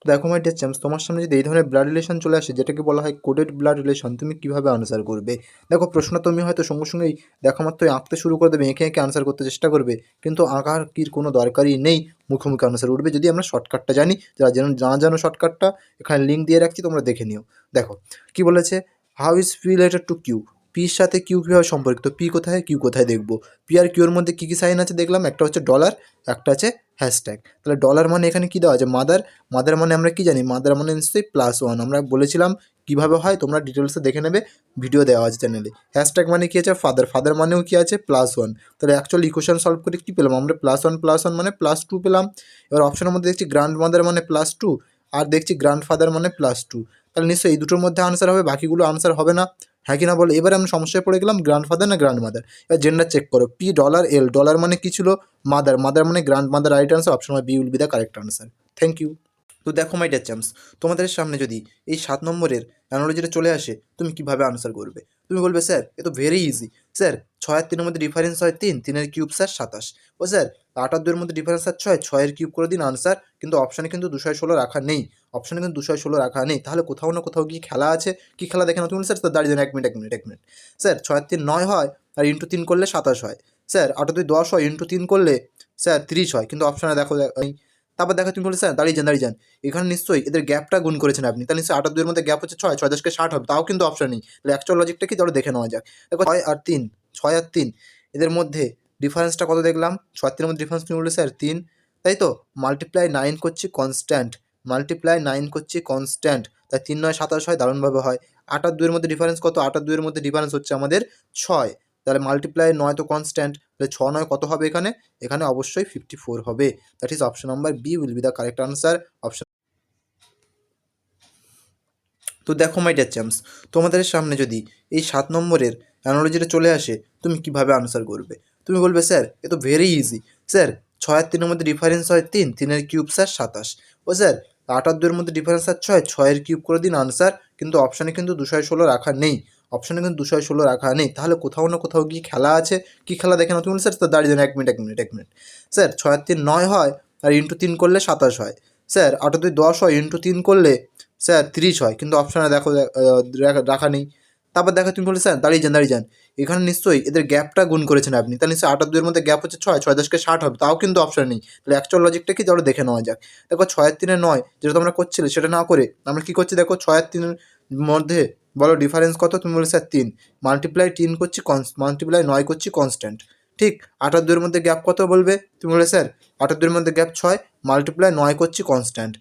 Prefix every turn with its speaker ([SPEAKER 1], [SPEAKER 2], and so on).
[SPEAKER 1] দেখো my dear champs, তোমার সামনে যদি এই ধরনের ব্লাড রিলেশন চলে আসে যেটাকে বলা হয় কোডেড ব্লাড রিলেশন, তুমি কীভাবে আনসার করবে? দেখো প্রশ্ন তুমি হয়তো সঙ্গে সঙ্গেই দেখা মাত্রই আঁকতে শুরু করে দেবে, এঁকে এঁকে আনসার করতে চেষ্টা করবে, কিন্তু আঁকার কি কোনো দরকারই নেই। মুখোমুখি আনসার উঠবে যদি আমরা শর্টকাটটা জানি। যারা যেন না জানো শর্টকাটটা, এখানে লিঙ্ক দিয়ে রাখছি, তোমরা দেখে নিও। দেখো কি বলেছে, how is P related to Q. পির সাথে কিউ কীভাবে সম্পর্কিত, পি কোথায় কিউ কোথায় দেখবো। পি আর কিউর মধ্যে কী কী সাইন আছে দেখলাম, একটা হচ্ছে ডলার, একটা আছে হ্যাশট্যাগ। তাহলে ডলার মানে এখানে কী দেওয়া আছে, মাদার। মাদার মানে আমরা কি জানি, মাদার মানে নিশ্চয়ই +1। আমরা বলেছিলাম কীভাবে হয়, তোমরা ডিটেলসে দেখে নেবে, ভিডিও দেওয়া আছে চ্যানেলে। হ্যাশট্যাগ মানে কী আছে, ফাদার। ফাদার মানেও কি আছে, +1। তাহলে অ্যাকচুয়ালি ইকুয়েশন সলভ করে কী পেলাম আমরা, +1 মানে +2 পেলাম। এবার অপশনের মধ্যে দেখছি গ্র্যান্ড মাদার মানে +2, আর দেখছি গ্র্যান্ড ফাদার মানে +2। তাহলে নিশ্চয়ই এই দুটোর মধ্যে আনসার হবে, বাকিগুলো আনসার হবে না। হ্যাঁ কি না বলো? এবারে আমি সমস্যায় পড়ে গেলাম, গ্র্যান্ড ফাদার না গ্র্যান্ড মাদার। এবার জেন্ডার চেক করো, পি ডলার এল। ডলার মানে কী ছিল, মাদার। মাদার মানে grandmother. Right answer option B will be the correct answer. Thank you. তো দেখো মাই ডিয়ার চ্যাম্পস, তোমাদের সামনে যদি এই 7 নম্বরের অ্যানালজিটা চলে আসে, তুমি কীভাবে আনসার করবে? তুমি বলবে স্যার এ তো ভেরি ইজি। স্যার 6 আর 3-এর মধ্যে ডিফারেন্স হয় 3, 3-এর কিউব স্যার 27। ও স্যার 8 আর 2-এর মধ্যে ডিফারেন্স হয় 6, 6-এর কিউব করে দিন আনসার। কিন্তু অপশানে কিন্তু 216 রাখা নেই। অপশানে কিন্তু 216 রাখা নেই। তাহলে কোথাও না কোথাও কি খেলা আছে। কি খেলা দেখে না তুমি? স্যার দাঁড়িয়ে যান, 1 মিনিট। স্যার 6 আর 3 9 হয়, আর ইন্টু 3 করলে 27 হয়। স্যার 8 আর 2 10 হয়, ইন্টু 3 করলে স্যার 30 হয়। কিন্তু অপশানে দেখো নেই। তারপর দেখো তুমি বলে স্যার দাঁড়িয়ে যান। এখানে নিশ্চয়ই এদের গ্যাপটা গুণ করেছেন আপনি। তাহলে নিশ্চয়ই 8 আর 2 এর মধ্যে গ্যাপ হচ্ছে 6, 6 10কে 60 হবে। তাও কিন্তু অপশন নেই। তাহলে অ্যাকচুয়াল লজিকটা কি, চলো দেখে নেওয়া যাক। দেখো 6 আর 3 এদের মধ্যে ডিফারেন্সটা কত দেখলাম, 6 আর 3 এর মধ্যে ডিফারেন্স তুমি বললে স্যার 3, তাই তো? মাল্টিপ্লাই 9 করছি কনস্ট্যান্ট। তাই 3 9 27 হয়, দারুণভাবে হয়। 8 আর 2 এর মধ্যে ডিফারেন্স কত? 8 আর 2 এর মধ্যে ডিফারেন্স হচ্ছে আমাদের 6। তাহলে মাল্টিপ্লাই 9 তো কনস্ট্যান্ট, তাহলে 6 9 কত হবে এখানে? এখানে অবশ্যই 54 হবে। That is option number B will be the correct answer. Option. তো দেখো মাই ডিয়ার চ্যাম্পস, তোমাদের সামনে যদি এই 7 নম্বরের অ্যানালজিটা চলে আসে, তুমি কীভাবে আনসার করবে? তুমি বলবে স্যার এ তো ভেরি ইজি। স্যার 6 আর 3-এর মধ্যে ডিফারেন্স হয় 3, 3-এর কিউব স্যার 27। ও স্যার 8 আর 2-এর মধ্যে ডিফারেন্স হয় 6, 6-এর কিউব করে দিন আনসার। কিন্তু অপশানে কিন্তু 216 রাখা নেই। অপশানে কিন্তু 216 রাখা নেই। তাহলে কোথাও না কোথাও কি খেলা আছে। কি খেলা দেখে না তুমি? স্যার দাঁড়িয়ে যান, 1 মিনিট। স্যার 6 আর 3 9 হয়, আর ইন্টু 3 করলে 27 হয়। স্যার 8 আর 2 10 হয়, ইন্টু 3 করলে স্যার 30 হয়। কিন্তু অপশানে দেখো রাখা নেই। তারপর দেখো তুমি বলে স্যার দাঁড়িয়ে যান। এখানে নিশ্চয়ই এদের গ্যাপটা গুণ করেছেন আপনি। তাহলে নিশ্চয়ই 8 আর 2 এর মধ্যে গ্যাপ হচ্ছে 6, 6 10কে 60 হবে। তাও কিন্তু অপশন নেই। তাহলে অ্যাকচুয়াল লজিকটা কি, চলো দেখে নেওয়া যাক। দেখো 6 আর 3 9 যেটা তোমরা করছিলে সেটা না করে আমরা কী করছি, দেখো 6 আর 3 এর মধ্যে বলো ডিফারেন্স কত? তুমি বলে স্যার 3। মাল্টিপ্লাই 3 করছি মাল্টিপ্লাই 9 করছি কনস্ট্যান্ট। ঠিক। 8 আর 2 এর মধ্যে গ্যাপ কত বলবে? তুমি বলে স্যার 8 আর 2 এর মধ্যে গ্যাপ 6, মাল্টিপ্লাই 9 করছি কনস্ট্যান্ট।